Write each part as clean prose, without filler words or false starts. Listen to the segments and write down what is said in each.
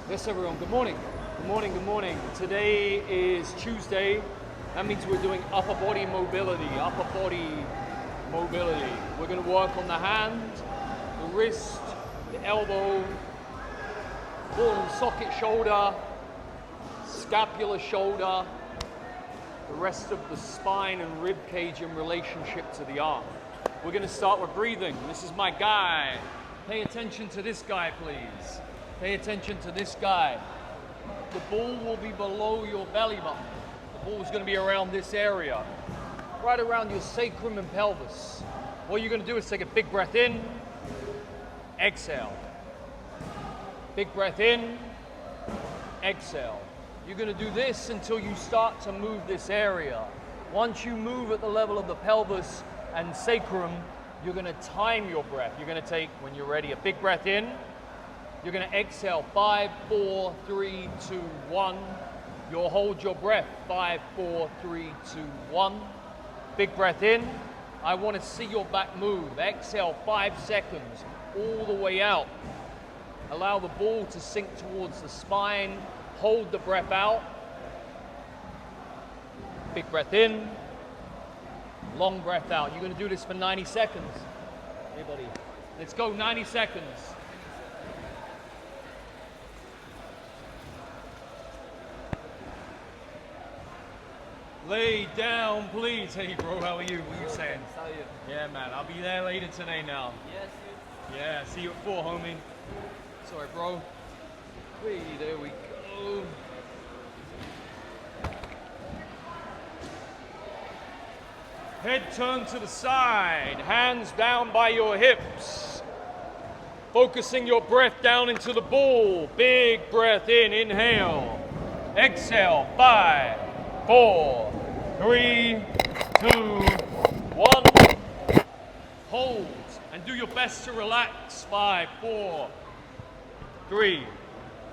Yes, everyone, good morning. Good morning, good morning. Today is Tuesday. That means we're doing upper body mobility. We're going to work on the hand, the wrist, the elbow, ball and socket shoulder, scapular shoulder, the rest of the spine and rib cage in relationship to the arm. We're going to start with breathing. This is my guy. Pay attention to this guy, please. Pay attention to this guy. The ball will be below your belly button. The ball is going to be around this area, right around your sacrum and pelvis. What you're going to do is take a big breath in, exhale. Big breath in, exhale. You're going to do this until you start to move this area. Once you move at the level of the pelvis and sacrum, you're going to time your breath. You're going to take, when you're ready, a big breath in. You're going to exhale, 5, 4, 3, 2, 1. You'll hold your breath, 5, 4, 3, 2, 1. Big breath in. I want to see your back move. Exhale, 5 seconds, all the way out. Allow the ball to sink towards the spine. Hold the breath out. Big breath in. Long breath out. You're going to do this for 90 seconds. Hey, buddy. Let's go, 90 seconds. Lay down, please. Hey, bro, how are you? What are you saying? How are you? Yeah, man, I'll be there later today now. Yes, Yeah, see you at 4, homie. Sorry, bro. Wait, there we go. Head turned to the side, hands down by your hips. Focusing your breath down into the ball. Big breath in, inhale. Exhale, 5, 4, 3, 2, 1. Hold and do your best to relax. 5, 4, 3,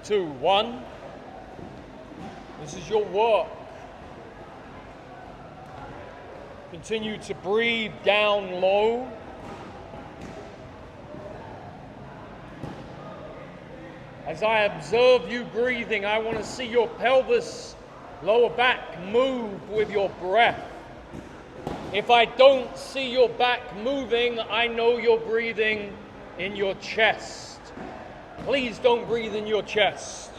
2, 1. This is your work. Continue to breathe down low. As I observe you breathing, I want to see your pelvis, lower back move with your breath. If I don't see your back moving, I know you're breathing in your chest. Please don't breathe in your chest.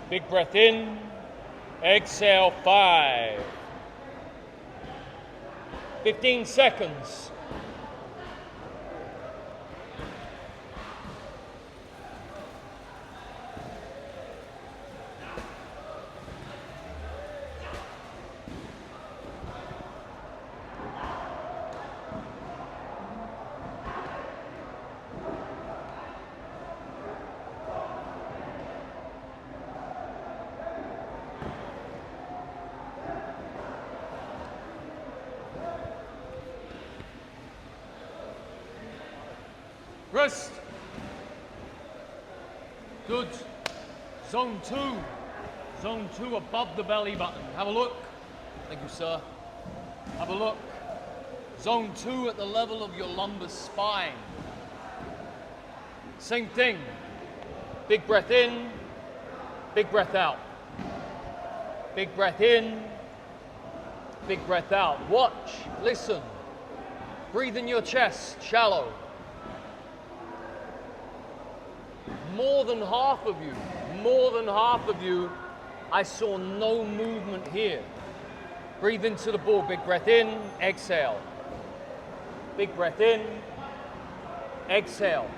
Big breath in, exhale, 5. 15 seconds. Rest. Good. Zone 2. Zone 2 above the belly button. Have a look. Thank you, sir. Have a look. Zone 2 at the level of your lumbar spine. Same thing. Big breath in. Big breath out. Big breath in. Big breath out. Watch. Listen. Breathe in your chest. Shallow. More than half of you, I saw no movement here. Breathe into the ball. Big breath in, exhale. Big breath in, exhale.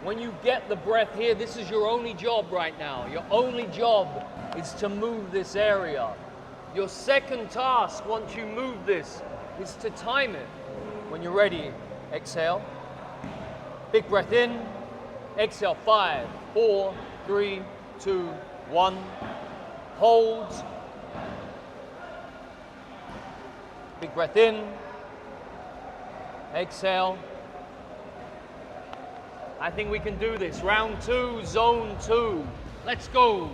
When you get the breath here, this is your only job right now. Your only job is to move this area. Your second task, once you move this, is to time it. When you're ready, exhale. Big breath in. Exhale, 5, 4, 3, 2, 1. Hold. Big breath in. Exhale. I think we can do this. Round 2, zone 2. Let's go.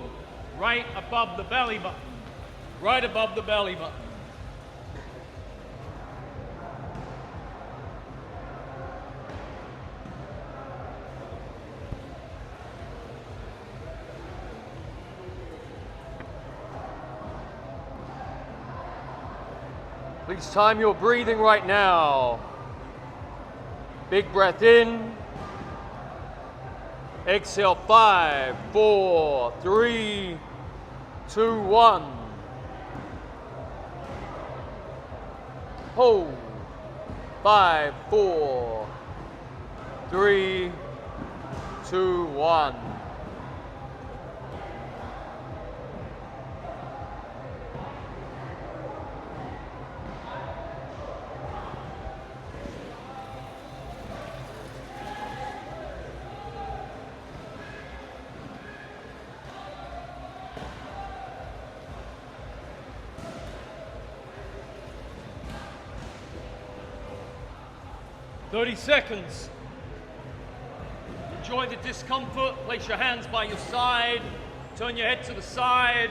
Right above the belly button. right above the belly button. Please time your breathing right now. Big breath in. Exhale, 5, 4, 3, 2, 1. Hold. 5, 4, 3, 2, 1. Seconds. Enjoy the discomfort. Place your hands by your side. Turn your head to the side.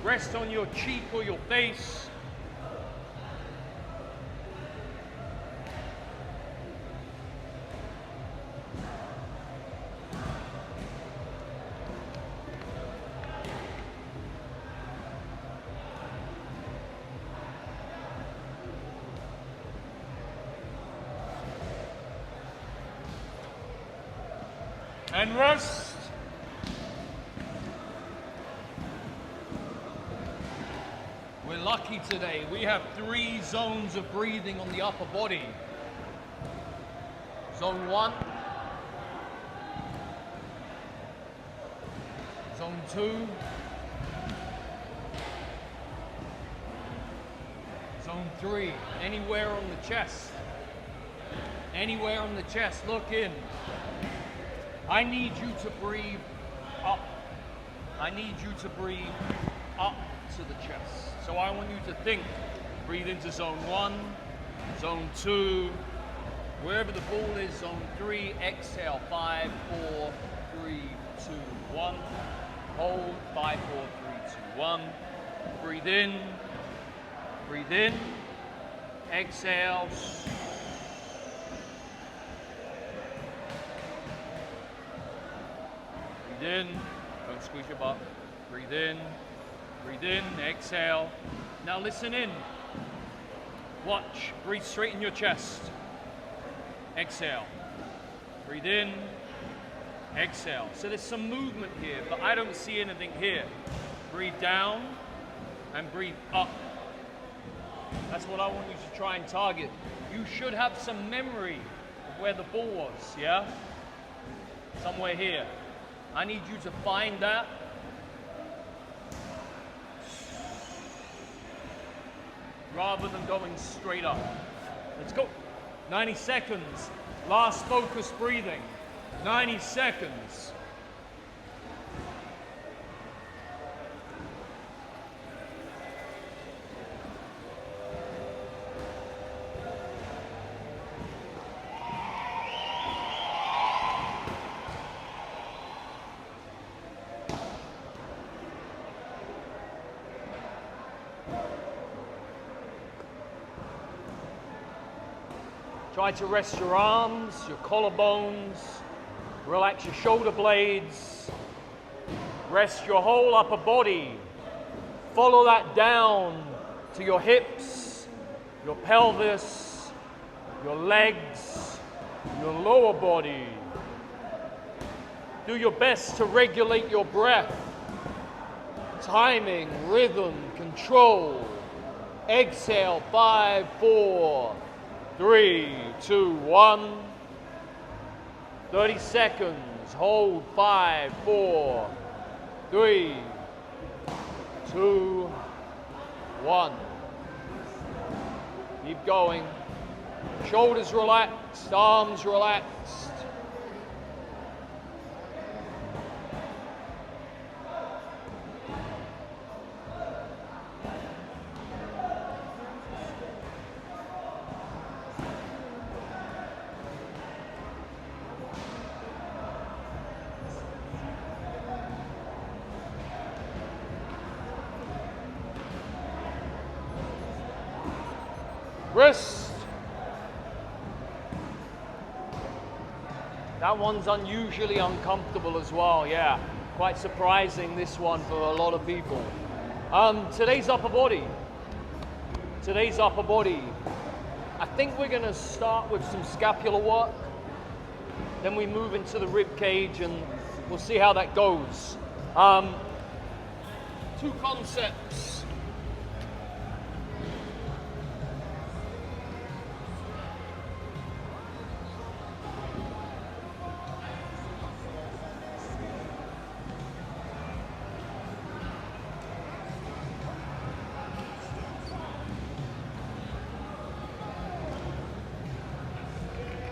Rest on your cheek or your face. And rest. We're lucky today. We have 3 zones of breathing on the upper body. Zone 1. Zone 2. Zone 3. Anywhere on the chest. Anywhere on the chest. Look in. I need you to breathe up. I need you to breathe up to the chest. So I want you to think. Breathe into zone 1, zone 2, wherever the ball is, zone 3. Exhale, 5, 4, 3, 2, 1. Hold, 5, 4, 3, 2, 1. Breathe in. Breathe in. Exhale. In, don't squeeze your butt. Breathe in, exhale. Now listen in. Watch, breathe straight in your chest. Exhale. Breathe in, exhale. So there's some movement here, but I don't see anything here. Breathe down and breathe up. That's what I want you to try and target. You should have some memory of where the ball was, yeah? Somewhere here. I need you to find that. Rather than going straight up. Let's go. 90 seconds. Last focused breathing. 90 seconds. Try to rest your arms, your collarbones, relax your shoulder blades, rest your whole upper body. Follow that down to your hips, your pelvis, your legs, your lower body. Do your best to regulate your breath. Timing, rhythm, control. Exhale, 5, 4, 3, 2, 1. 30 seconds. Hold. 5, 4, 3, 2, 1. Keep going. Shoulders relaxed, arms relaxed. Wrist. That one's unusually uncomfortable as well, yeah. Quite surprising, this one, for a lot of people. Today's upper body. I think we're gonna start with some scapular work. Then we move into the rib cage and we'll see how that goes. Two concepts.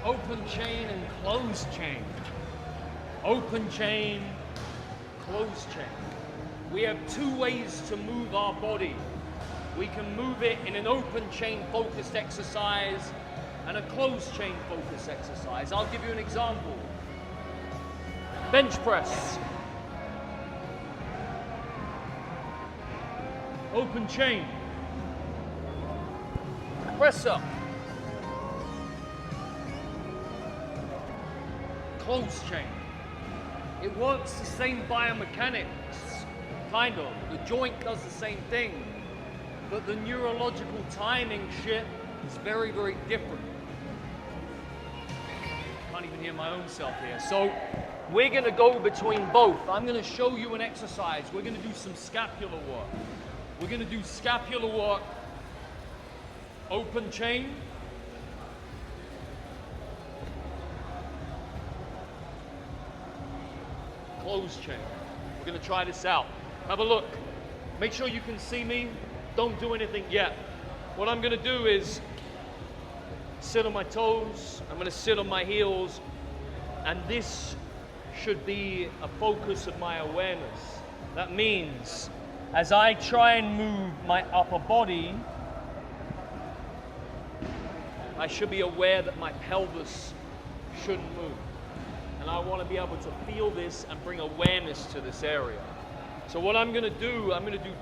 Open chain and closed chain. Open chain, closed chain. We have two ways to move our body. We can move it in an open chain focused exercise and a closed chain focused exercise. I'll give you an example. Bench press. Open chain. Press up. Closed chain. It works the same biomechanics, kind of. The joint does the same thing, but the neurological timing shit is very, very different. Can't even hear my own self here. So we're gonna go between both. I'm gonna show you an exercise. We're gonna do some scapular work. We're gonna do scapular work, open chain, closed chain. We're gonna try this out. Have a look. Make sure you can see me. Don't do anything yet. What I'm gonna do is sit on my toes. I'm gonna sit on my heels. And this should be a focus of my awareness. That means as I try and move my upper body, I should be aware that my pelvis shouldn't move. And I want to be able to feel this and bring awareness to this area. So what I'm going to do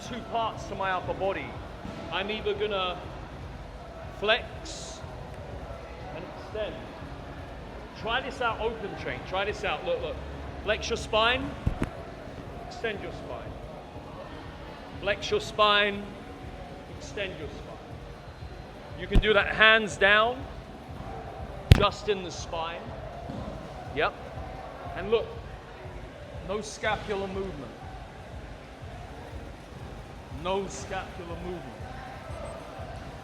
two parts to my upper body. I'm either going to flex and extend. Try this out, open chain. Try this out. Look, look. Flex your spine, extend your spine. Flex your spine, extend your spine. You can do that hands down, just in the spine. Yep. And look, no scapular movement. No scapular movement.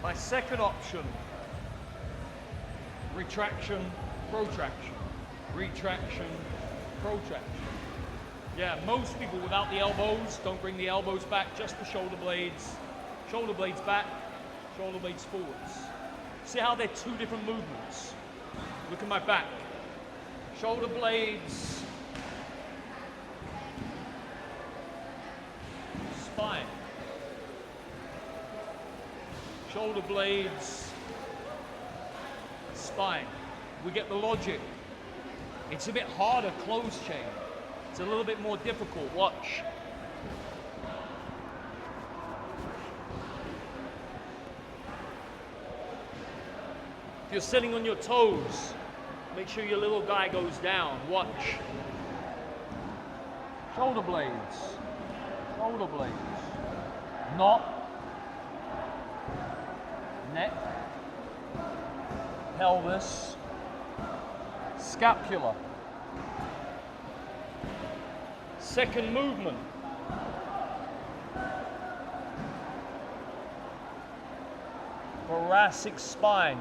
My second option, retraction, protraction. Retraction, protraction. Yeah, most people without the elbows, don't bring the elbows back, just the shoulder blades. Shoulder blades back, shoulder blades forwards. See how they're two different movements? Look at my back. Shoulder blades, spine. Shoulder blades, spine. We get the logic. It's a bit harder, closed chain. It's a little bit more difficult. Watch. If you're sitting on your toes, make sure your little guy goes down. Watch. Shoulder blades. Shoulder blades. Knot. Neck. Pelvis. Scapula. Second movement. Thoracic spine.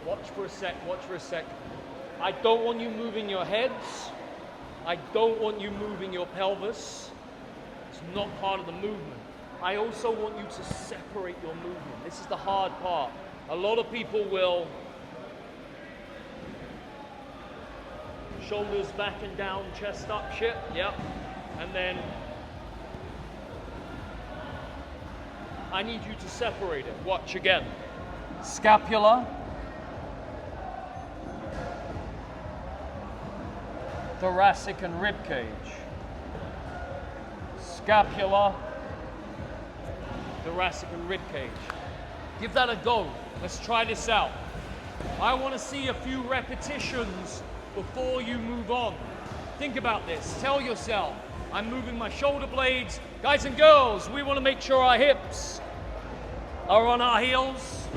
Watch for a sec, watch for a sec. I don't want you moving your heads. I don't want you moving your pelvis. It's not part of the movement. I also want you to separate your movement. This is the hard part. A lot of people will shoulders back and down, chest up shit, yep. And then I need you to separate it. Watch again. Scapula. Thoracic and rib cage. Scapula, thoracic and rib cage. Give that a go. Let's try this out. I want to see a few repetitions before you move on. Think about this. Tell yourself, I'm moving my shoulder blades. Guys and girls, we want to make sure our hips are on our heels.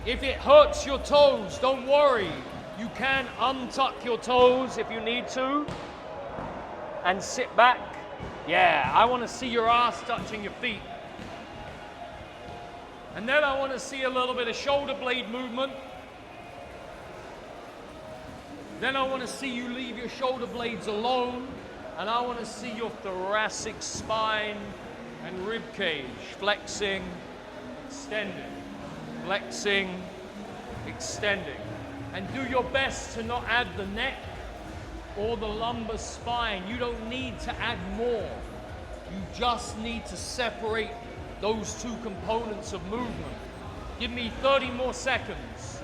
If it hurts your toes, don't worry. You can untuck your toes if you need to and sit back. Yeah, I want to see your ass touching your feet. And then I want to see a little bit of shoulder blade movement. Then I want to see you leave your shoulder blades alone. And I want to see your thoracic spine and rib cage flexing, extending, flexing, extending. And do your best to not add the neck or the lumbar spine. You don't need to add more. You just need to separate those two components of movement. Give me 30 more seconds.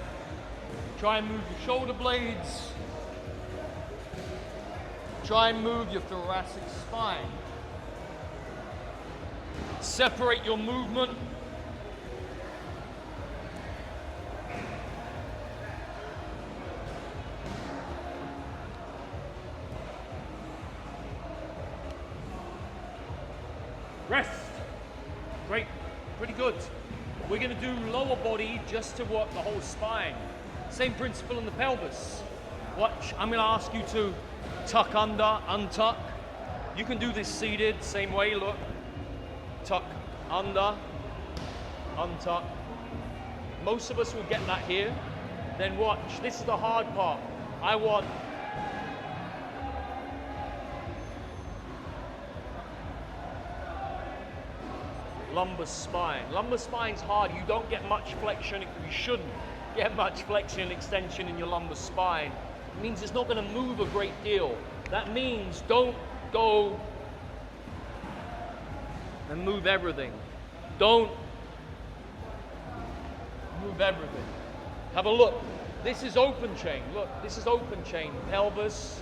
Try and move your shoulder blades. Try and move your thoracic spine. Separate your movement. Rest. Great, pretty good. We're going to do lower body just to work the whole spine. Same principle in the pelvis. Watch, I'm going to ask you to tuck under, untuck. You can do this seated, same way, look. Tuck under, untuck. Most of us will get that here. Then watch, this is the hard part. I want lumbar spine. Lumbar spine's hard. You don't get much flexion. You shouldn't get much flexion and extension in your lumbar spine. It means it's not going to move a great deal. That means don't go and move everything. Don't move everything. Have a look. This is open chain. Look, this is open chain. Pelvis,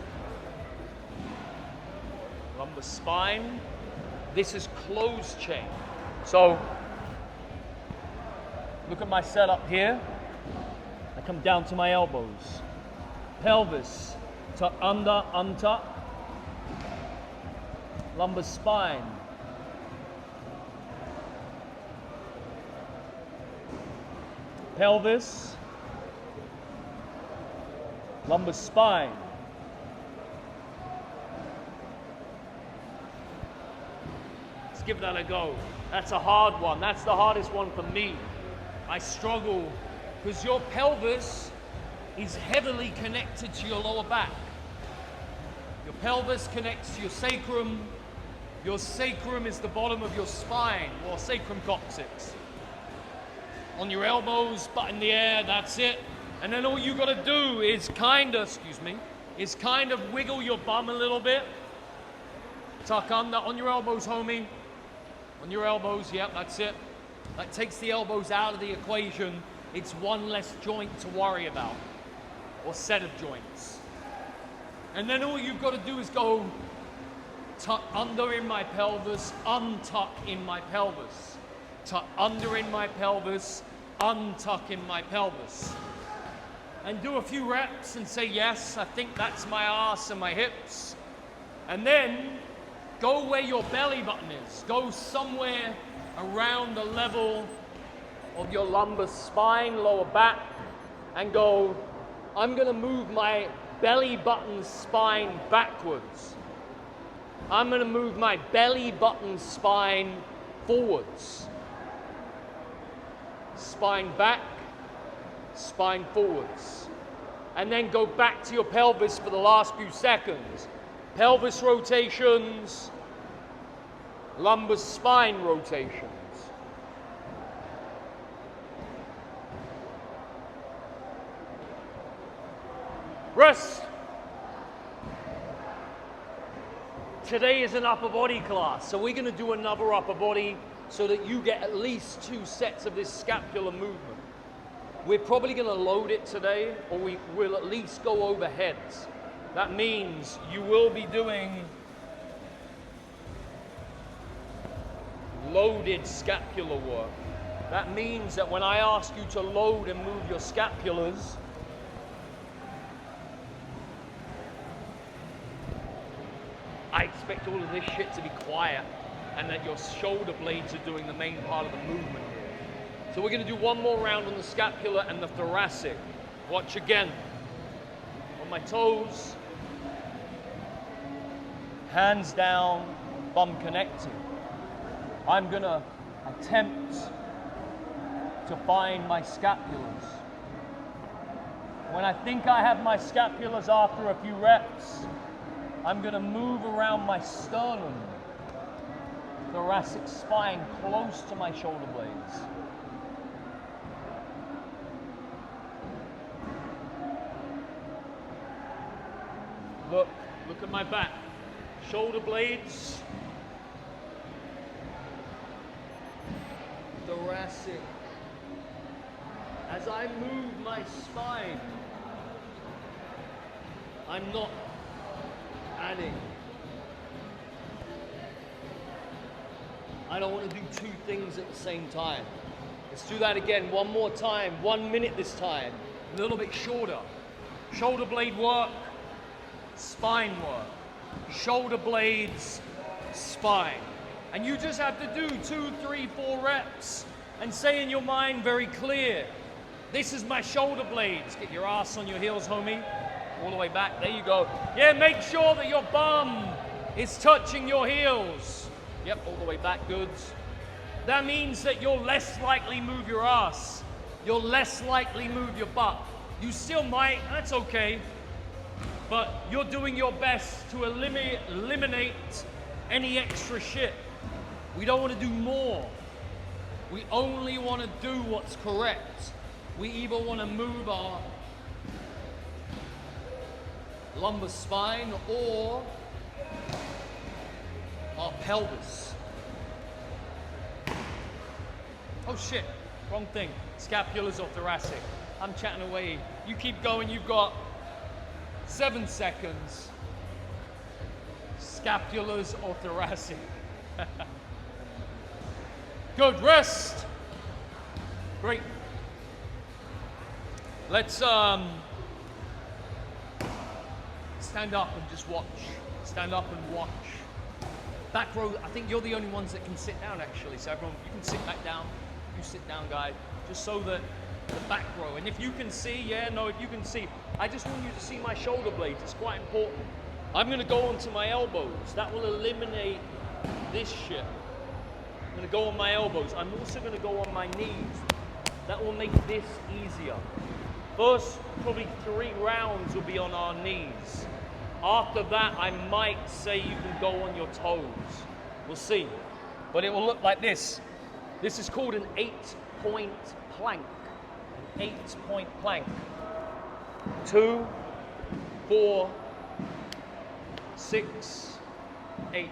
lumbar spine. This is closed chain. So, look at my setup here. I come down to my elbows. Pelvis, tuck under, untuck. Lumbar spine. Pelvis, lumbar spine. Let's give that a go. That's a hard one. That's the hardest one for me. I struggle because your pelvis is heavily connected to your lower back. Your pelvis connects to your sacrum. Your sacrum is the bottom of your spine, or sacrum coccyx. On your elbows, butt in the air, that's it. And then all you gotta do is kind of wiggle your bum a little bit. Tuck under, on your elbows, homie. On your elbows, yep, that's it. That takes the elbows out of the equation. It's one less joint to worry about, or set of joints. And then all you've got to do is go tuck under in my pelvis, untuck in my pelvis. Tuck under in my pelvis, untuck in my pelvis. And do a few reps and say, yes, I think that's my ass and my hips. And then go where your belly button is. Go somewhere around the level of your lumbar spine, lower back, and go, I'm going to move my belly button spine backwards. I'm going to move my belly button spine forwards. Spine back, spine forwards. And then go back to your pelvis for the last few seconds. Pelvis rotations, lumbar spine rotations. Rest. Today is an upper body class, so we're going to do another upper body so that you get at least 2 sets of this scapular movement. We're probably going to load it today, or we will at least go over heads. That means you will be doing loaded scapular work. That means that when I ask you to load and move your scapulars, I expect all of this shit to be quiet and that your shoulder blades are doing the main part of the movement here. So we're going to do one more round on the scapular and the thoracic. Watch again. On my toes. Hands down, bum connected. I'm going to attempt to find my scapulars. When I think I have my scapulars after a few reps, I'm going to move around my sternum, thoracic spine close to my shoulder blades. Look at my back. Shoulder blades, thoracic. As I move my spine, I'm not adding. I don't want to do two things at the same time. Let's do that again, one more time, 1 minute this time, a little bit shorter. Shoulder blade work, spine work. Shoulder blades, spine. And you just have to do 2, 3, 4 reps and say in your mind very clear, this is my shoulder blades. Get your ass on your heels, homie. All the way back, there you go. Yeah, make sure that your bum is touching your heels. Yep, all the way back, goods. That means that you'll less likely move your ass. You'll less likely move your butt. You still might, that's okay. But you're doing your best to eliminate any extra shit. We don't want to do more. We only want to do what's correct. We either want to move our lumbar spine or our pelvis. Oh shit, wrong thing. Scapulars or thoracic. I'm chatting away. You keep going, you've got 7 seconds. Scapulars or thoracic. Good, rest. Great. Let's stand up and just watch. Stand up and watch. Back row, I think you're the only ones that can sit down actually. So everyone, you can sit back down. You sit down, guy. Just so that the back row. And if you can see, if you can see. I just want you to see my shoulder blades. It's quite important. I'm going to go onto my elbows. That will eliminate this shit. I'm going to go on my elbows. I'm also going to go on my knees. That will make this easier. First, probably 3 rounds will be on our knees. After that, I might say you can go on your toes. We'll see. But it will look like this. This is called an 8-point plank. An 8-point plank. 2, 4, 6, 8.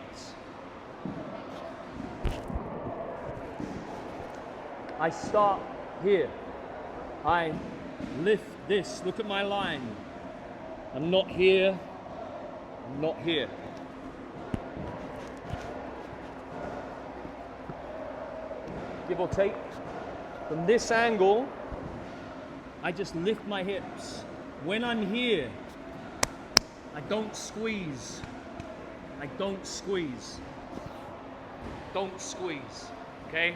I start here. I lift this. Look at my line. I'm not here. I'm not here. Give or take. From this angle, I just lift my hips. When I'm here, I don't squeeze. I don't squeeze. Don't squeeze, okay?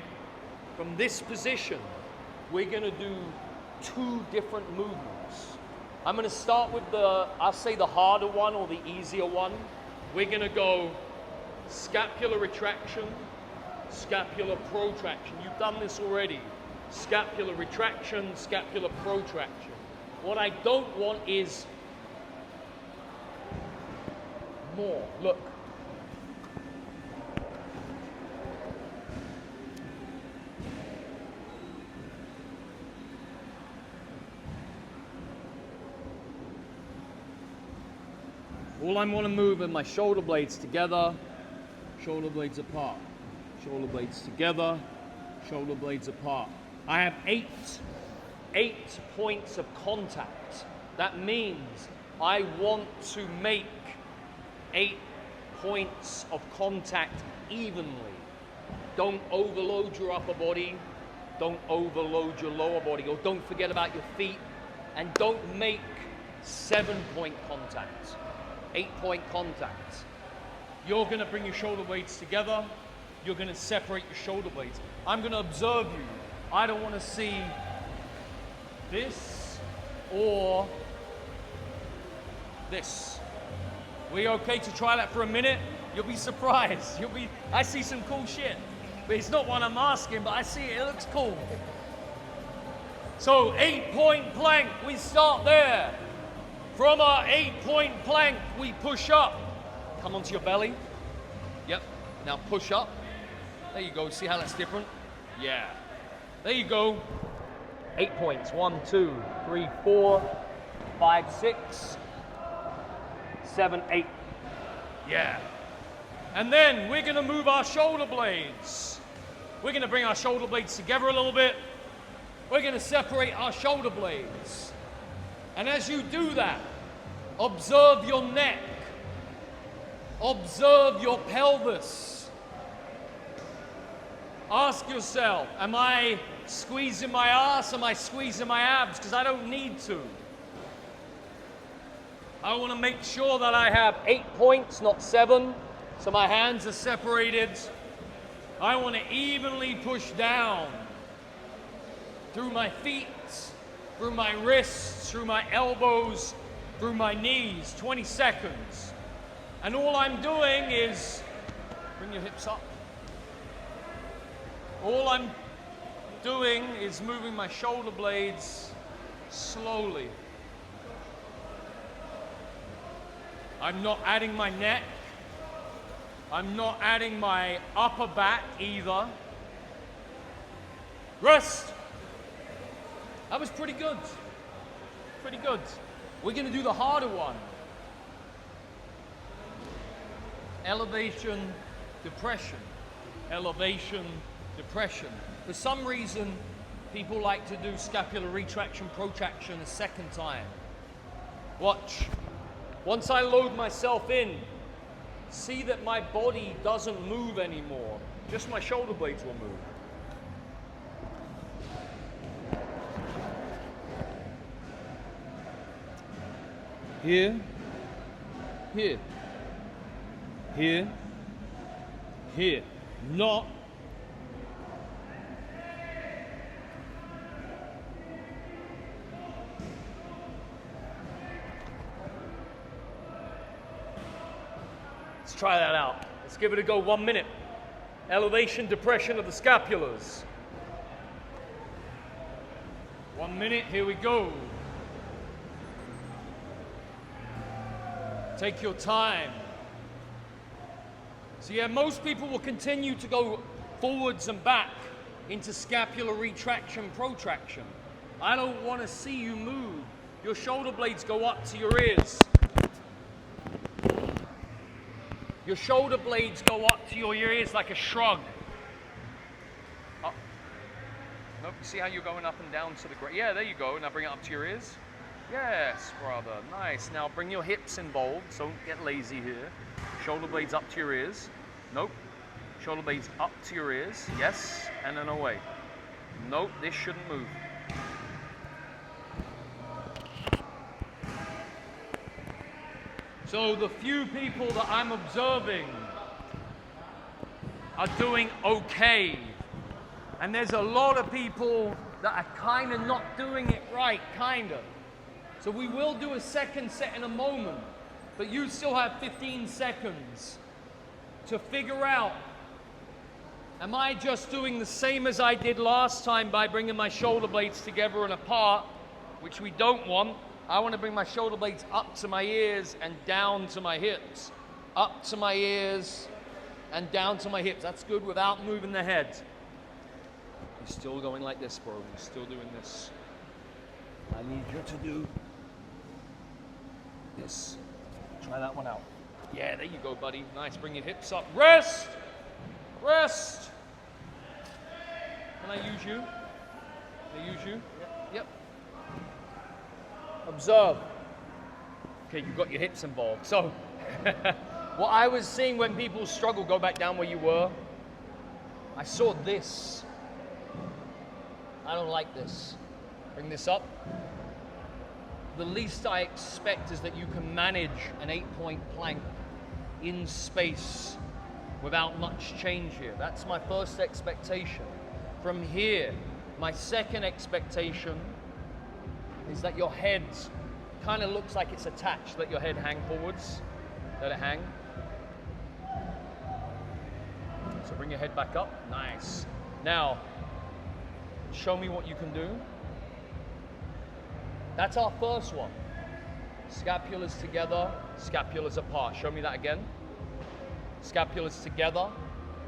From this position, we're gonna do 2 different movements. I'm gonna start with I'll say the harder one or the easier one. We're gonna go scapular retraction, scapular protraction. You've done this already. Scapular retraction, scapular protraction. What I don't want is more. Look. All I want to move are my shoulder blades together, shoulder blades apart, shoulder blades together, shoulder blades apart. I have 8 points of contact. That means I want to make 8 points of contact evenly. Don't overload your upper body. Don't overload your lower body, or don't forget about your feet, and don't make 7-point contact, 8-point contact. You're going to bring your shoulder blades together. You're going to separate your shoulder blades. I'm going to observe you. I don't want to see this or this. We okay to try that for a minute? You'll be surprised. I see some cool shit. But it's not what I'm asking, but I see it. It looks cool. So 8-point plank, we start there. From our 8-point plank, we push up. Come onto your belly. Yep. Now push up. There you go. See how that's different? Yeah. There you go. 8 points. 1, 2, 3, 4, 5, 6, 7, 8. Yeah. And then we're going to move our shoulder blades. We're going to bring our shoulder blades together a little bit. We're going to separate our shoulder blades. And as you do that, observe your neck. Observe your pelvis. Ask yourself, am I squeezing my ass? Am I squeezing my abs? Because I don't need to. I want to make sure that I have 8 points, not 7. So my hands are separated. I want to evenly push down through my feet, through my wrists, through my elbows, through my knees. 20 seconds. And all I'm doing is, bring your hips up. All I'm doing is moving my shoulder blades slowly. I'm not adding my neck. I'm not adding my upper back either. Rest. That was pretty good. Pretty good. We're going to do the harder one. Elevation, depression. Elevation, depression. For some reason, people like to do scapular retraction, protraction a second time. Watch. Once I load myself in, see that my body doesn't move anymore. Just my shoulder blades will move. Here, here, here, here. Not. Let's try that out. Let's give it a go. 1 minute. Elevation, depression of the scapulas. 1 minute, here we go. Take your time. So yeah, most people will continue to go forwards and back into scapular retraction, protraction. I don't want to see you move. Your shoulder blades go up to your ears. Your shoulder blades go up to your ears like a shrug. Up. Nope, see how you're going up and down to the ground? Yeah, there you go. Now bring it up to your ears. Yes, brother. Nice. Now bring your hips involved. Don't get lazy here. Shoulder blades up to your ears. Nope. Shoulder blades up to your ears. Yes. And then away. Nope, this shouldn't move. So the few people that I'm observing are doing okay. And there's a lot of people that are kind of not doing it right, kind of. So we will do a second set in a moment, but you still have 15 seconds to figure out, am I just doing the same as I did last time by bringing my shoulder blades together and apart, which we don't want. I want to bring my shoulder blades up to my ears and down to my hips. Up to my ears and down to my hips. That's good without moving the head. You're still going like this, bro. You're still doing this. I need you to do this. Try that one out. Yeah, there you go, buddy. Nice. Bring your hips up. Rest. Rest. Can I use you? Can I use you? Yep. Observe. Okay, you've got your hips involved. So, what I was seeing when people struggle, go back down where you were. I saw this. I don't like this. Bring this up. The least I expect is that you can manage an 8-point plank in space without much change here. That's my first expectation. From here, my second expectation is that your head kind of looks like it's attached. Let your head hang forwards. Let it hang. So bring your head back up. Nice. Now, show me what you can do. That's our first one. Scapulas together, scapulas apart. Show me that again. Scapulas together,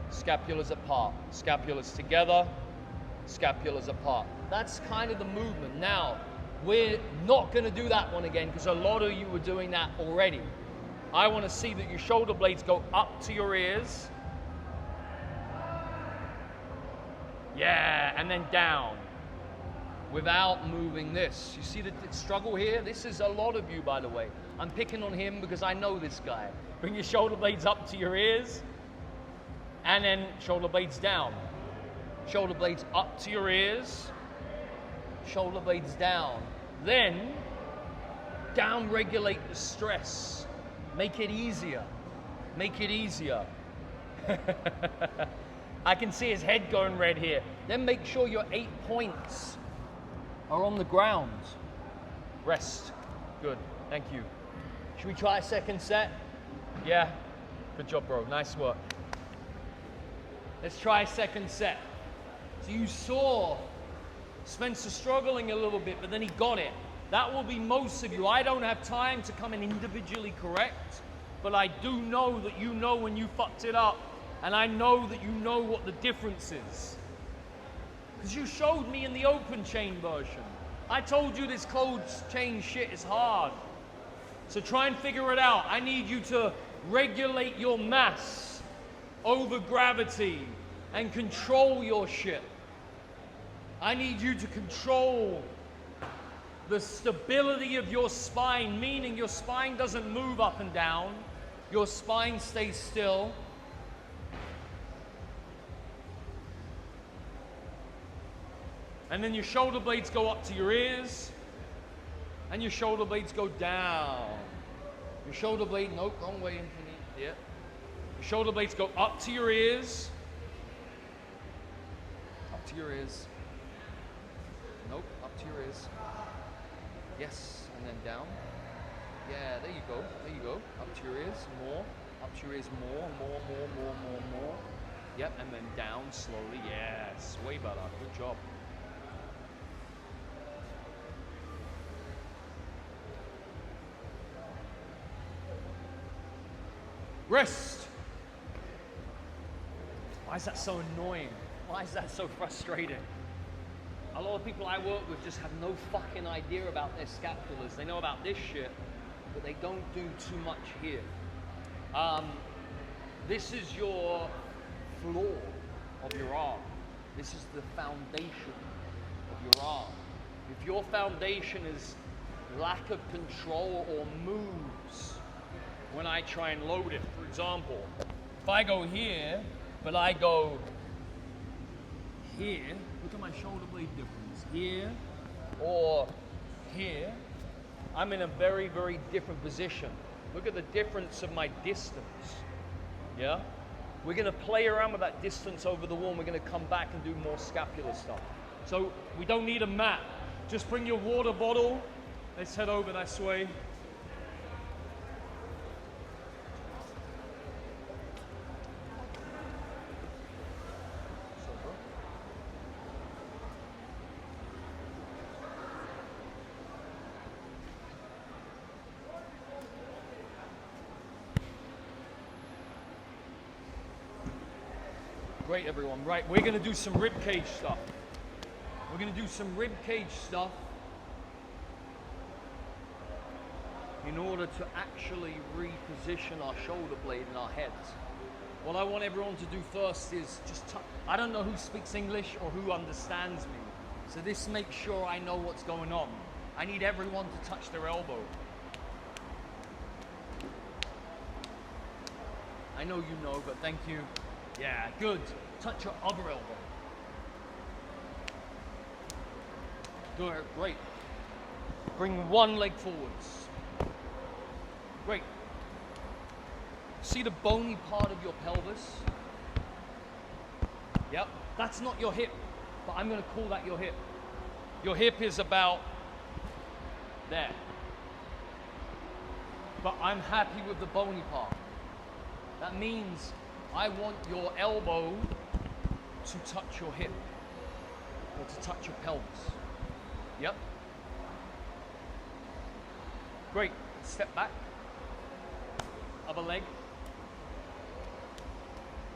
scapulas apart. Scapulas together, scapulas apart. That's kind of the movement. Now, we're not going to do that one again because a lot of you were doing that already. I want to see that your shoulder blades go up to your ears. Yeah, and then down without moving this. You see the struggle here? This is a lot of you, by the way. I'm picking on him because I know this guy. Bring your shoulder blades up to your ears and then shoulder blades down. Shoulder blades up to your ears, shoulder blades down. Then down regulate the stress. Make it easier. Make it easier. I can see his head going red here. Then make sure your 8 points are on the ground. Rest. Good. Thank you. Should we try a second set? Yeah. Good job, bro. Nice work. Let's try a second set. So you saw Spencer struggling a little bit, but then he got it. That will be most of you. I don't have time to come and individually correct, but I do know that you know when you fucked it up, and I know that you know what the difference is. Because you showed me in the open chain version. I told you this closed chain shit is hard. So try and figure it out. I need you to regulate your mass over gravity and control your shit. I need you to control the stability of your spine, meaning your spine doesn't move up and down. Your spine stays still. And then your shoulder blades go up to your ears, and your shoulder blades go down. Your shoulder blade, nope, wrong way, Anthony. Yeah. Your shoulder blades go up to your ears. Up to your ears. Nope, up to your ears. Yes, and then down. Yeah, there you go, there you go. Up to your ears, more. Up to your ears, more. Yep, and then down slowly. Yes, way better, good job. Rest. Why is that so annoying? Why is that so frustrating? A lot of people I work with just have no fucking idea about their scapulas. They know about this shit, but they don't do too much here. This is your floor of your arm. This is the foundation of your arm. If your foundation is lack of control or moves when I try and load it, for example, if I go here, but I go here, look at my shoulder blade difference, here or here, I'm in a very, very different position. Look at the difference of my distance, yeah? We're gonna play around with that distance over the wall, and we're gonna come back and do more scapular stuff. So we don't need a mat. Just bring your water bottle. Let's head over this way. Great, everyone. Right, we're going to do some rib cage stuff. We're going to do some rib cage stuff in order to actually reposition our shoulder blade and our heads. What I want everyone to do first is just I don't know who speaks English or who understands me, so this makes sure I know what's going on. I need everyone to touch their elbow. I know you know, but thank you. Yeah, good. Touch your other elbow. Good, great. Bring one leg forwards. Great. See the bony part of your pelvis? Yep, that's not your hip, but I'm going to call that your hip. Your hip is about there. But I'm happy with the bony part. That means I want your elbow to touch your hip or to touch your pelvis. Yep. Great. Step back. Other leg.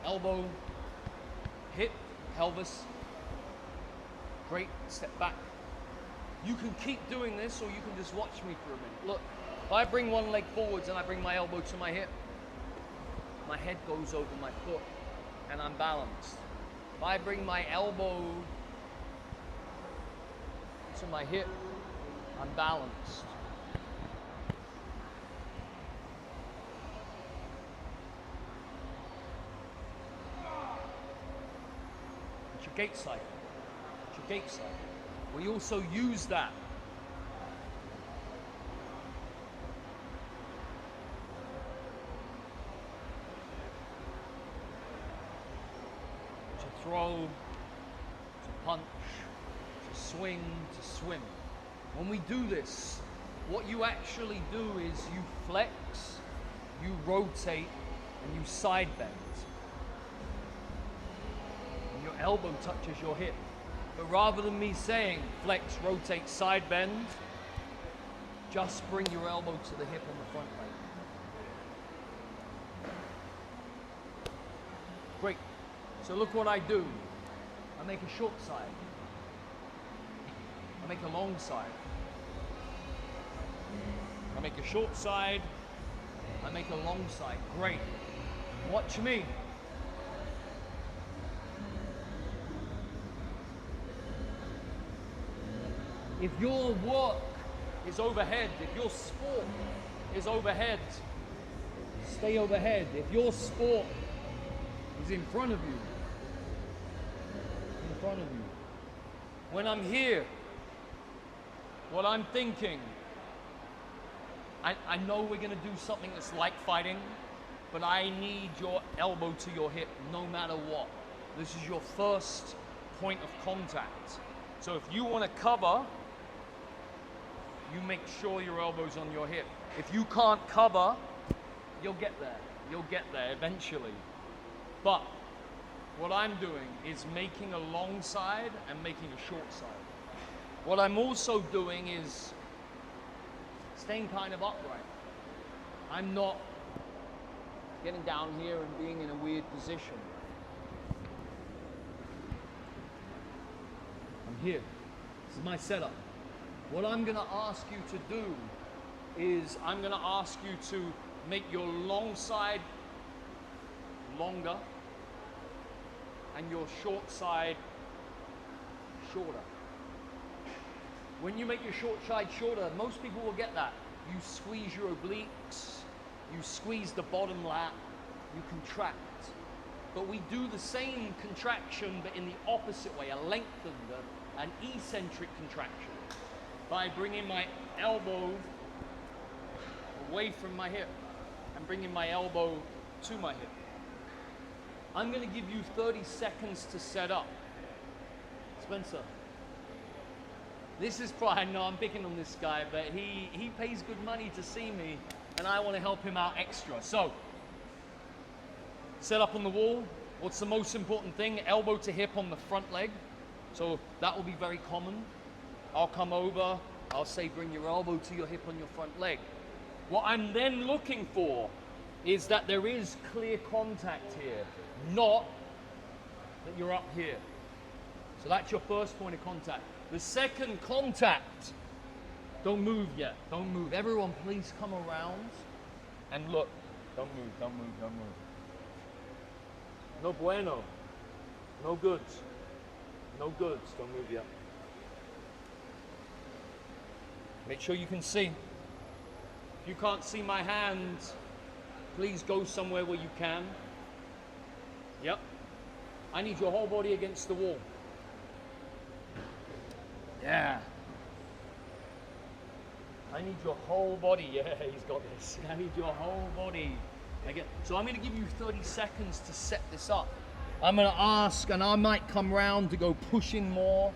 Elbow, hip, pelvis. Great. Step back. You can keep doing this or you can just watch me for a minute. Look, if I bring one leg forwards and I bring my elbow to my hip, my head goes over my foot and I'm balanced. If I bring my elbow to my hip, I'm balanced. It's your gait cycle. It's your gait cycle. We also use that to throw, to punch, to swing, to swim. When we do this, what you actually do is you flex, you rotate, and you side bend. And your elbow touches your hip. But rather than me saying flex, rotate, side bend, just bring your elbow to the hip on the front leg. Great. So look what I do. I make a short side. I make a long side. I make a short side. I make a long side. Great. Watch me. If your work is overhead, if your sport is overhead, stay overhead. If your sport is in front of you, when I'm here, what I'm thinking, I know we're going to do something that's like fighting, but I need your elbow to your hip no matter what. This is your first point of contact. So if you want to cover, you make sure your elbow's on your hip. If you can't cover, you'll get there. You'll get there eventually. But what I'm doing is making a long side and making a short side. What I'm also doing is staying kind of upright. I'm not getting down here and being in a weird position. I'm here. This is my setup. What I'm going to ask you to do is I'm going to ask you to make your long side longer and your short side shorter. When you make your short side shorter, most people will get that. You squeeze your obliques, you squeeze the bottom lat, you contract. But we do the same contraction but in the opposite way, a lengthened, an eccentric contraction. By bringing my elbow away from my hip and bringing my elbow to my hip. I'm going to give you 30 seconds to set up. Spencer, this is probably, I know I'm picking on this guy, but he pays good money to see me and I want to help him out extra. So, set up on the wall. What's the most important thing? Elbow to hip on the front leg. So that will be very common. I'll come over, I'll say bring your elbow to your hip on your front leg. What I'm then looking for is that there is clear contact here, not that you're up here. So that's your first point of contact. The second contact, don't move yet, don't move. Everyone please come around and look. Don't move, don't move, don't move. No bueno, no goods, no goods, don't move yet. Make sure you can see. If you can't see my hands, please go somewhere where you can. Yep. I need your whole body against the wall. Yeah. I need your whole body. Yeah, he's got this. I need your whole body. Again. So I'm going to give you 30 seconds to set this up. I'm going to ask, and I might come round to go push in more.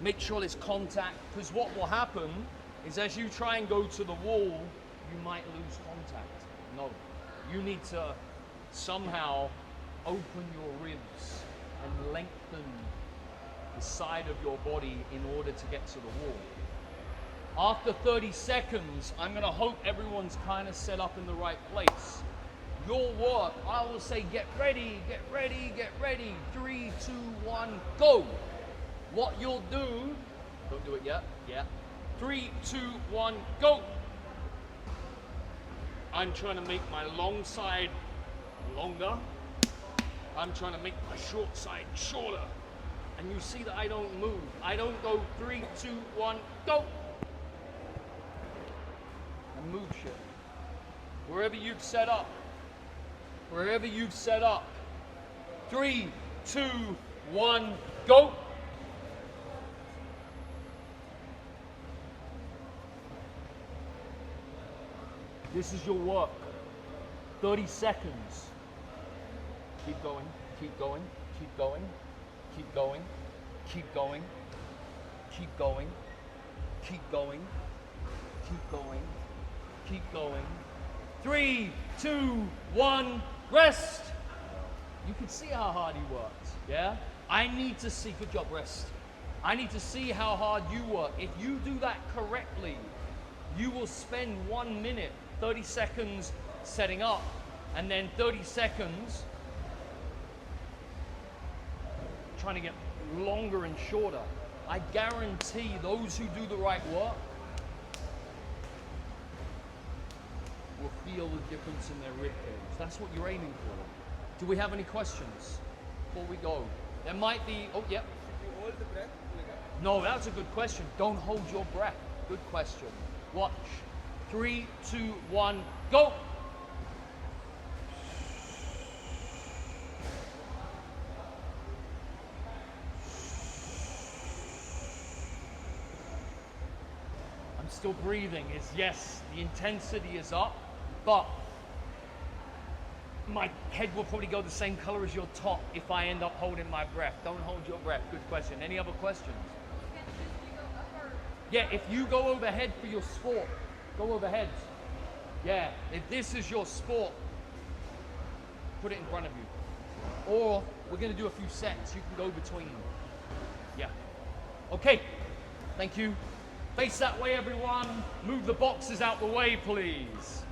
Make sure there's contact, because what will happen is as you try and go to the wall, you might lose contact. No, you need to somehow open your ribs and lengthen the side of your body in order to get to the wall. After 30 seconds, I'm going to hope everyone's kind of set up in the right place. Your work, I will say, get ready, get ready, get ready. 3, 2, 1, go. What you'll do, don't do it yet, yeah. 3, 2, 1, go. I'm trying to make my long side longer. I'm trying to make my short side shorter. And you see that I don't move. I don't go 3, 2, 1, go. And move shit. Wherever you've set up. Wherever you've set up. 3, 2, 1, go. This is your work. 30 seconds. Keep going, keep going, keep going, keep going, keep going, keep going, keep going, keep going, keep going. 3, 2, 1, rest. You can see how hard he worked, yeah? I need to see, good job, rest. I need to see how hard you work. If you do that correctly, you will spend 1 minute, 30 seconds setting up, and then 30 seconds trying to get longer and shorter. I guarantee those who do the right work will feel the difference in their rib cage. That's what you're aiming for. Do we have any questions before we go? There might be, oh, yeah. Should you hold the breath? No, that's a good question. Don't hold your breath. Good question. Watch. 3, 2, 1, go. I'm still breathing. Yes, the intensity is up, but my head will probably go the same color as your top if I end up holding my breath. Don't hold your breath. Good question. Any other questions? Yeah, if you go overhead for your sport, go overhead. Yeah, if this is your sport, put it in front of you. Or we're going to do a few sets. You can go between them. Yeah. Okay. Thank you. Face that way, everyone. Move the boxes out the way, please.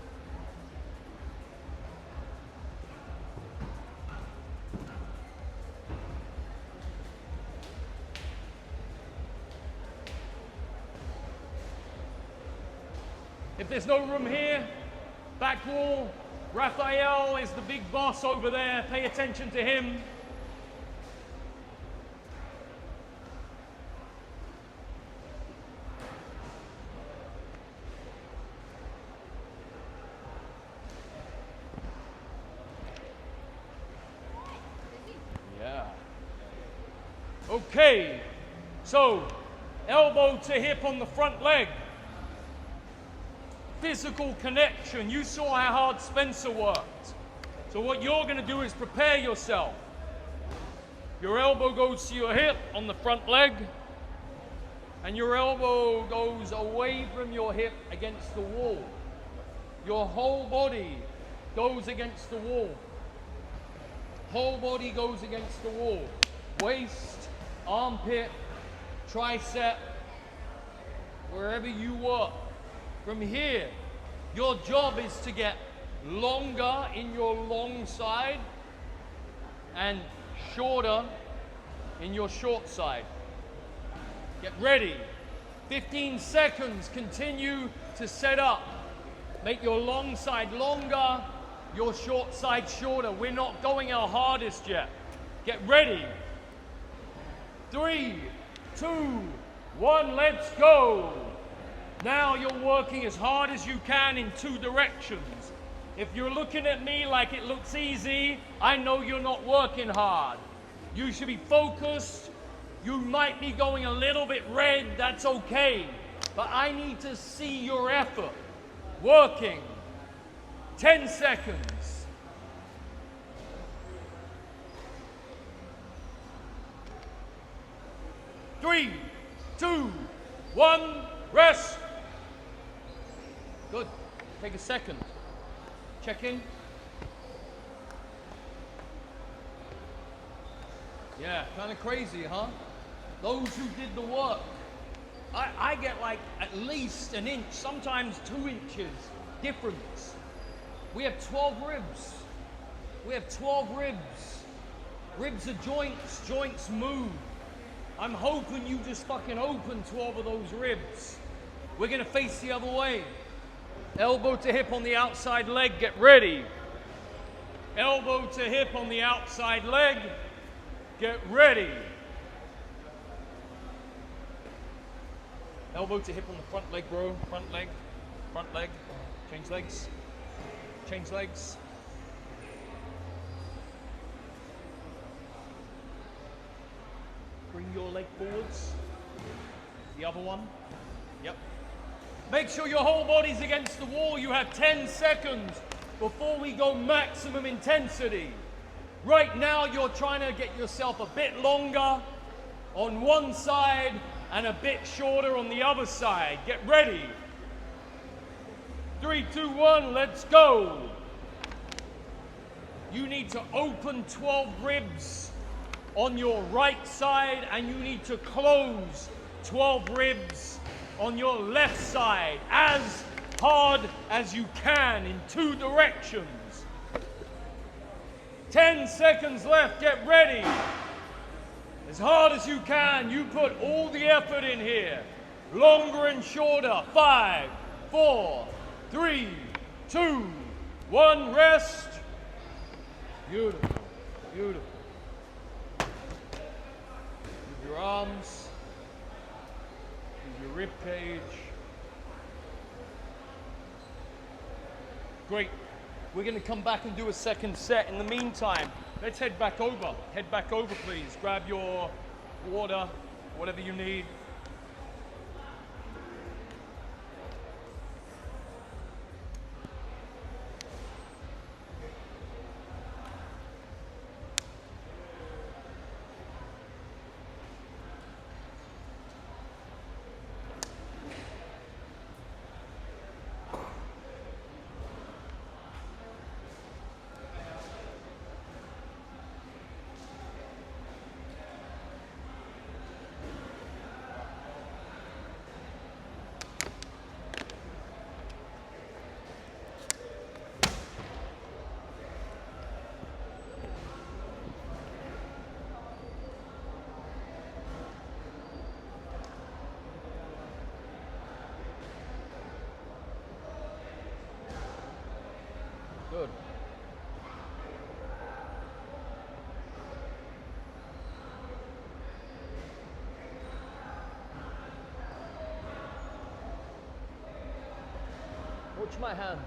If there's no room here, back wall, Raphael is the big boss over there. Pay attention to him. Yeah. Okay, so elbow to hip on the front leg. Physical connection. You saw how hard Spencer worked. So what you're going to do is prepare yourself. Your elbow goes to your hip on the front leg, and your elbow goes away from your hip against the wall. Your whole body goes against the wall. Whole body goes against the wall. Waist, armpit, tricep, wherever you work. From here, your job is to get longer in your long side and shorter in your short side. Get ready. 15 seconds. Continue to set up. Make your long side longer, your short side shorter. We're not going our hardest yet. Get ready. 3, 2, 1, let's go. Now you're working as hard as you can in 2 directions. If you're looking at me like it looks easy, I know you're not working hard. You should be focused. You might be going a little bit red, that's okay. but I need to see your effort working. 10 seconds. Three, two, one, rest. Good. Take a second. Check in. Yeah, kind of crazy, huh? Those who did the work. I get like at least an inch, sometimes 2 inches difference. We have 12 ribs. We have 12 ribs. Ribs are joints. Joints move. I'm hoping you just fucking open 12 of those ribs. We're gonna face the other way. Elbow to hip on the outside leg, get ready. Elbow to hip on the outside leg, get ready. Elbow to hip on the front leg, bro. Front leg, front leg. Change legs, change legs. Bring your leg forwards. The other one. Yep. Make sure your whole body's against the wall. You have 10 seconds before we go maximum intensity. Right now, you're trying to get yourself a bit longer on one side and a bit shorter on the other side. Get ready. 3, 2, 1, let's go. You need to open 12 ribs on your right side, and you need to close 12 ribs on your left side as hard as you can in 2 directions. 10 seconds left, get ready. As hard as you can, you put all the effort in here. Longer and shorter. 5, 4, 3, 2, 1, rest. Beautiful, beautiful. Move your arms. Your rib cage. Great. We're going to come back and do a second set. In the meantime, let's head back over. Head back over, please. Grab your water, whatever you need. Good. Watch my hands.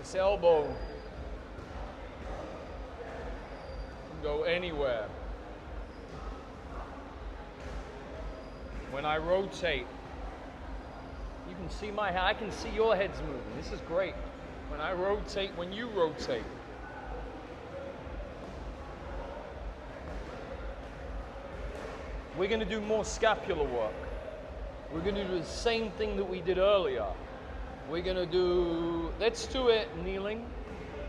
This elbow can go anywhere. When I rotate, you can see my hand. I can see your heads moving. This is great. When I rotate, when you rotate. We're going to do more scapular work. We're going to do the same thing that we did earlier. We're going to do, let's do it kneeling.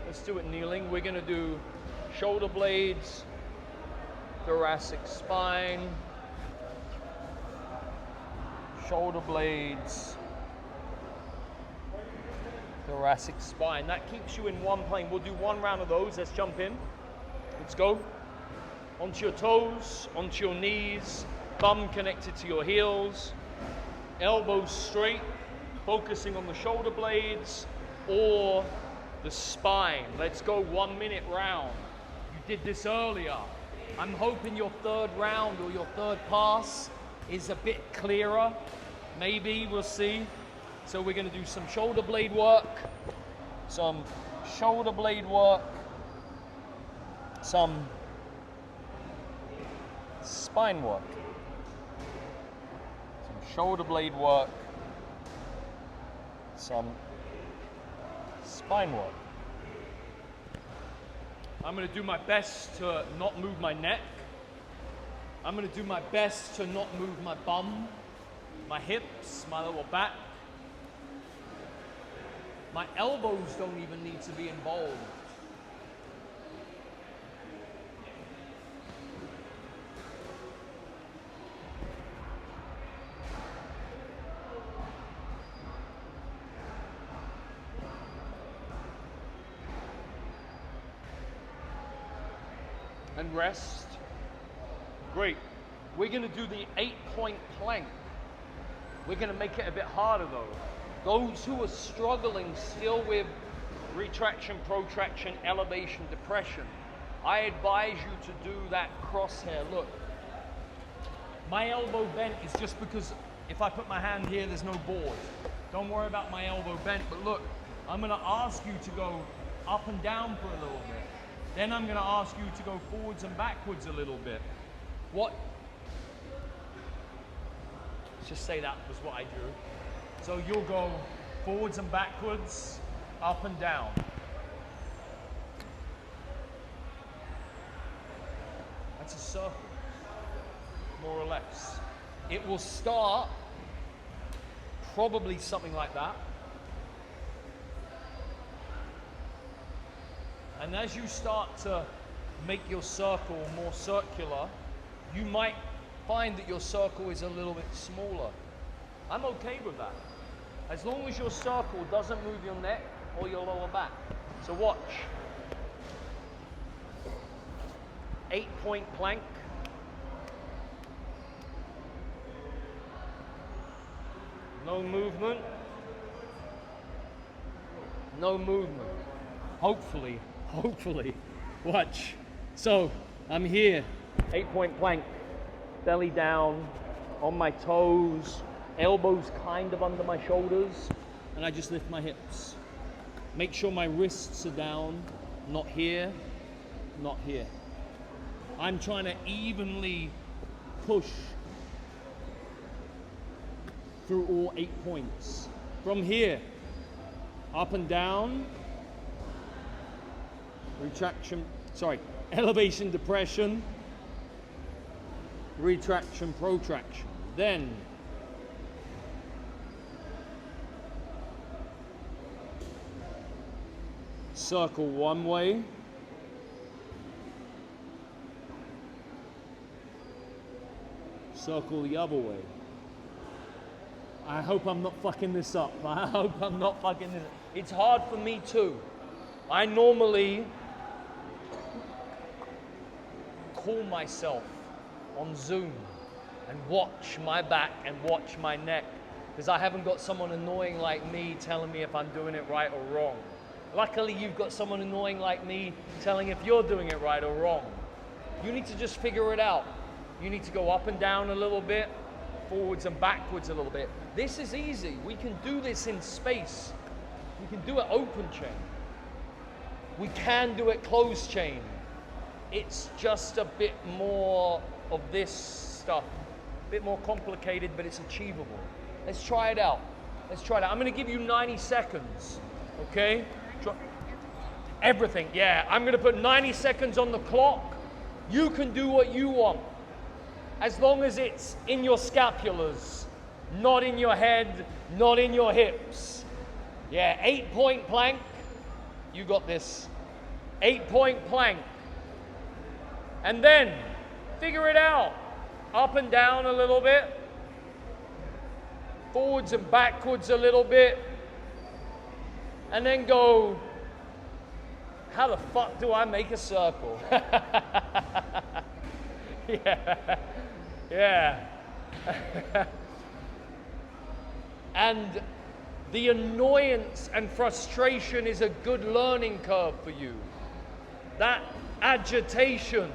Let's do it kneeling. We're going to do shoulder blades, thoracic spine, shoulder blades, thoracic spine. That keeps you in one plane. We'll do one round of those. Let's jump in. Let's go. Onto your toes, onto your knees, thumb connected to your heels, elbows straight, focusing on the shoulder blades or the spine. Let's go 1 minute round. You did this earlier. I'm hoping your third round or your third pass is a bit clearer. Maybe, we'll see. So we're gonna do some shoulder blade work, some shoulder blade work, some spine work, some shoulder blade work, some spine work. I'm gonna do my best to not move my neck. I'm gonna do my best to not move my bum, my hips, my lower back. My elbows don't even need to be involved. And rest. Great. We're gonna do the 8-point plank. We're gonna make it a bit harder though. Those who are struggling still with retraction, protraction, elevation, depression, I advise you to do that crosshair. Look, my elbow bent is just because if I put my hand here, there's no board. Don't worry about my elbow bent, but look, I'm gonna ask you to go up and down for a little bit. Then I'm gonna ask you to go forwards and backwards a little bit. What? Let's just say that was what I drew. So you'll go forwards and backwards, up and down. That's a circle, more or less. It will start probably something like that. And as you start to make your circle more circular, you might find that your circle is a little bit smaller. I'm okay with that. As long as your circle doesn't move your neck or your lower back. So watch. 8-point plank. No movement. No movement. Hopefully. Watch. So I'm here. 8-point plank. Belly down, on my toes, elbows kind of under my shoulders, and I just lift my hips. Make sure my wrists are down, not here, not here. I'm trying to evenly push through all 8 points. From here, up and down, elevation, depression, retraction, protraction. Then circle one way, circle the other way. I hope I'm not fucking this up. I hope I'm not fucking this up. It's hard for me too. I normally call myself on Zoom and watch my back and watch my neck because I haven't got someone annoying like me telling me if I'm doing it right or wrong. Luckily, you've got someone annoying like me telling if you're doing it right or wrong. You need to just figure it out. You need to go up and down a little bit, forwards and backwards a little bit. This is easy. We can do this in space. We can do it open chain. We can do it closed chain. It's just a bit more of this stuff. A bit more complicated, but it's achievable. Let's try it out. Let's try it out. I'm going to give you 90 seconds, okay? Everything, yeah. I'm going to put 90 seconds on the clock. You can do what you want. As long as it's in your scapulas, not in your head, not in your hips. Yeah, 8-point plank. You got this. 8-point plank. And then, figure it out. Up and down a little bit. Forwards and backwards a little bit. And then go, how the fuck do I make a circle? Yeah. And the annoyance and frustration is a good learning curve for you. That agitation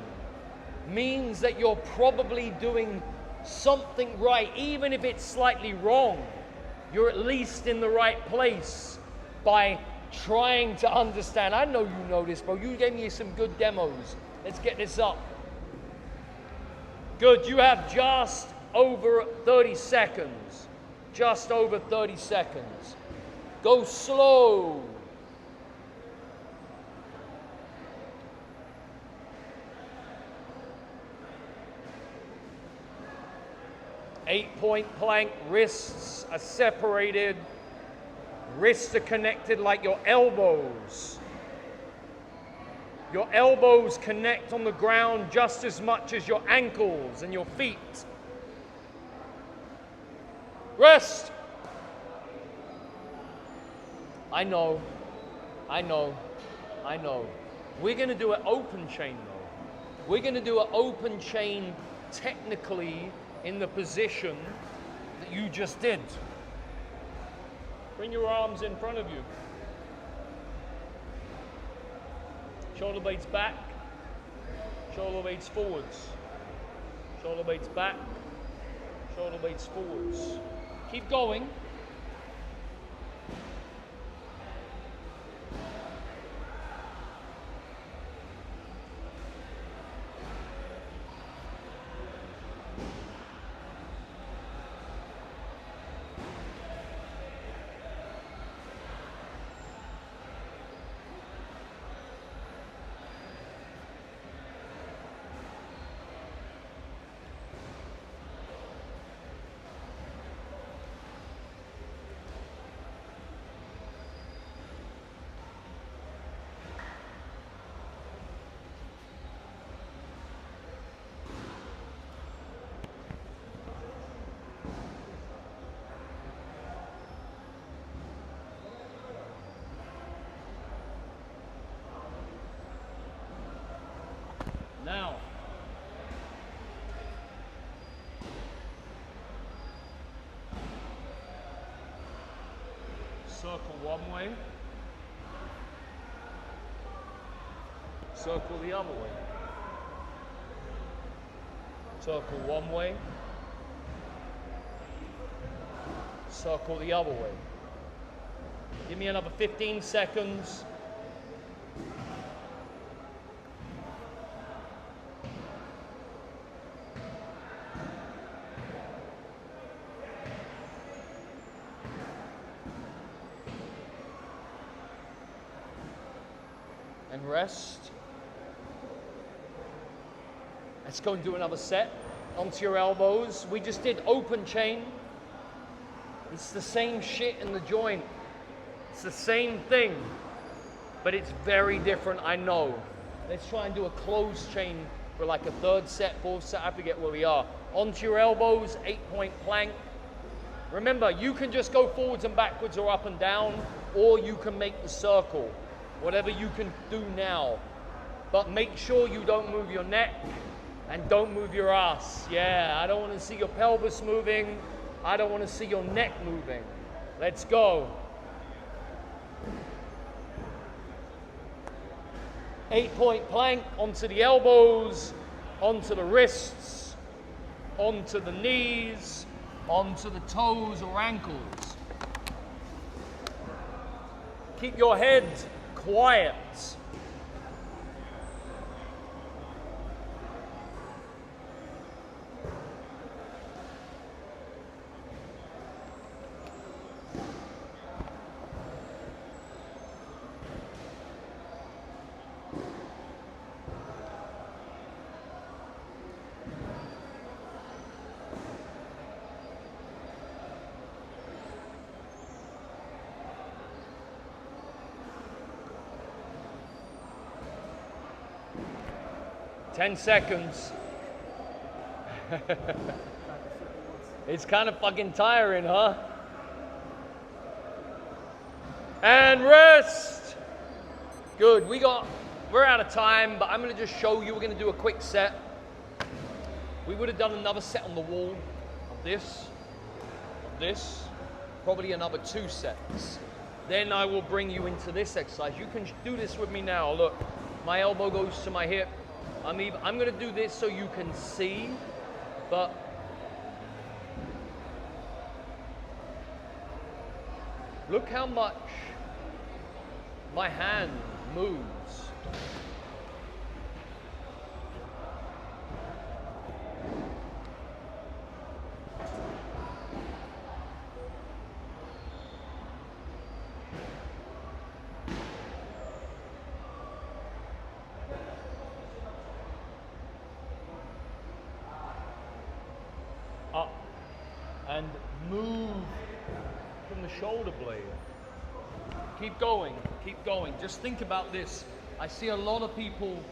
means that you're probably doing something right. Even if it's slightly wrong, you're at least in the right place by trying to understand. I know you know this, bro. You gave me some good demos. Let's get this up. Good. You have just over 30 seconds. Just over 30 seconds. Go slow. Eight-point plank, wrists are separated. Wrists are connected like your elbows. Your elbows connect on the ground just as much as your ankles and your feet. Rest. I know. We're going to do an open chain though. We're going to do an open chain technically in the position that you just did. Bring your arms in front of you. Shoulder blades back. Shoulder blades forwards. Shoulder blades back. Shoulder blades forwards. Keep going. Now, circle one way, circle the other way, circle one way, circle the other way. Give me another 15 seconds. And rest. Let's go and do another set. Onto your elbows. We just did open chain. It's the same shit in the joint. It's the same thing, but it's very different, I know. Let's try and do a closed chain for like a third set, fourth set. I forget where we are. Onto your elbows, 8-point plank. Remember, you can just go forwards and backwards or up and down, or you can make the circle. Whatever you can do now. But make sure you don't move your neck and don't move your ass. Yeah, I don't want to see your pelvis moving. I don't want to see your neck moving. Let's go. 8-point plank onto the elbows, onto the wrists, onto the knees, onto the toes or ankles. Keep your head quiet. Ten seconds. It's kind of fucking tiring, huh? And rest. Good. We're out of time, but I'm going to just show you. We're going to do a quick set. We would have done another set on the wall of this, probably another 2 sets. Then I will bring you into this exercise. You can do this with me now. Look, my elbow goes to my hip. I'm going to do this so you can see, but Look how much my hand moves. Up and move from the shoulder blade. Keep going, keep going. Just think about this. I see a lot of people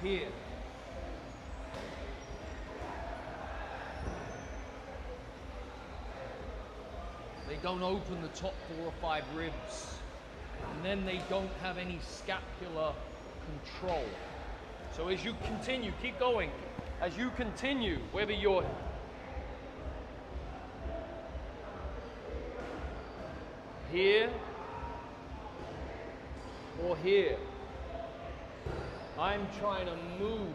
here. They don't open the top 4 or 5 ribs, and then they don't have any scapular control. So as you continue, keep going. As you continue, whether you're here or here, I'm trying to move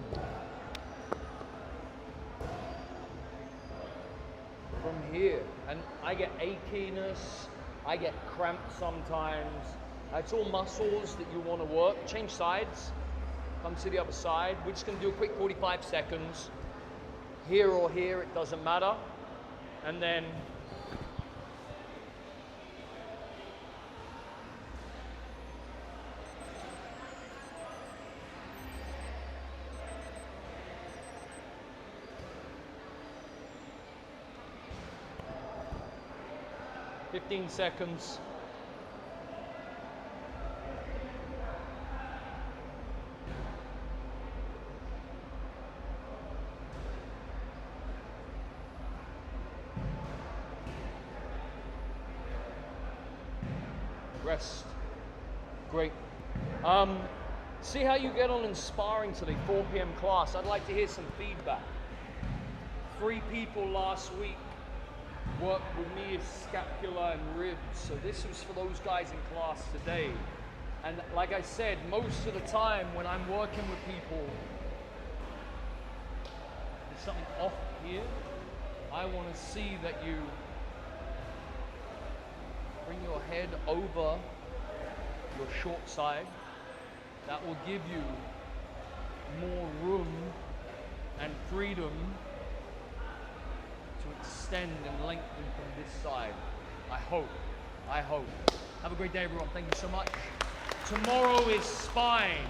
from here, and I get achiness, I get cramps sometimes. It's all muscles that you want to work. Change sides, come to the other side. We're just going to do a quick 45 seconds. Here or here, it doesn't matter. And then "15 seconds. Rest. Great. See how you get on in sparring today, 4 p.m. class. I'd like to hear some feedback. 3 people last week worked with me is scapula and ribs, so this was for those guys in class today. And like I said, most of the time when I'm working with people, there's something off here. I want to see that you bring your head over your short side. That will give you more room and freedom to extend and lengthen from this side. I hope. Have a great day, everyone. Thank you so much. Tomorrow is spine.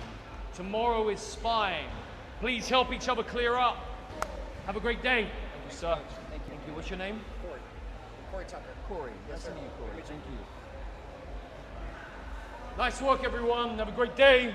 Tomorrow is spine. Please help each other clear up. Have a great day. Thank you, sir. Thank you. Thank you. What's your name? Corey Tucker. Corey. Yes, Nice to sir. meet you, Corey. Thank you. Nice work, everyone. Have a great day.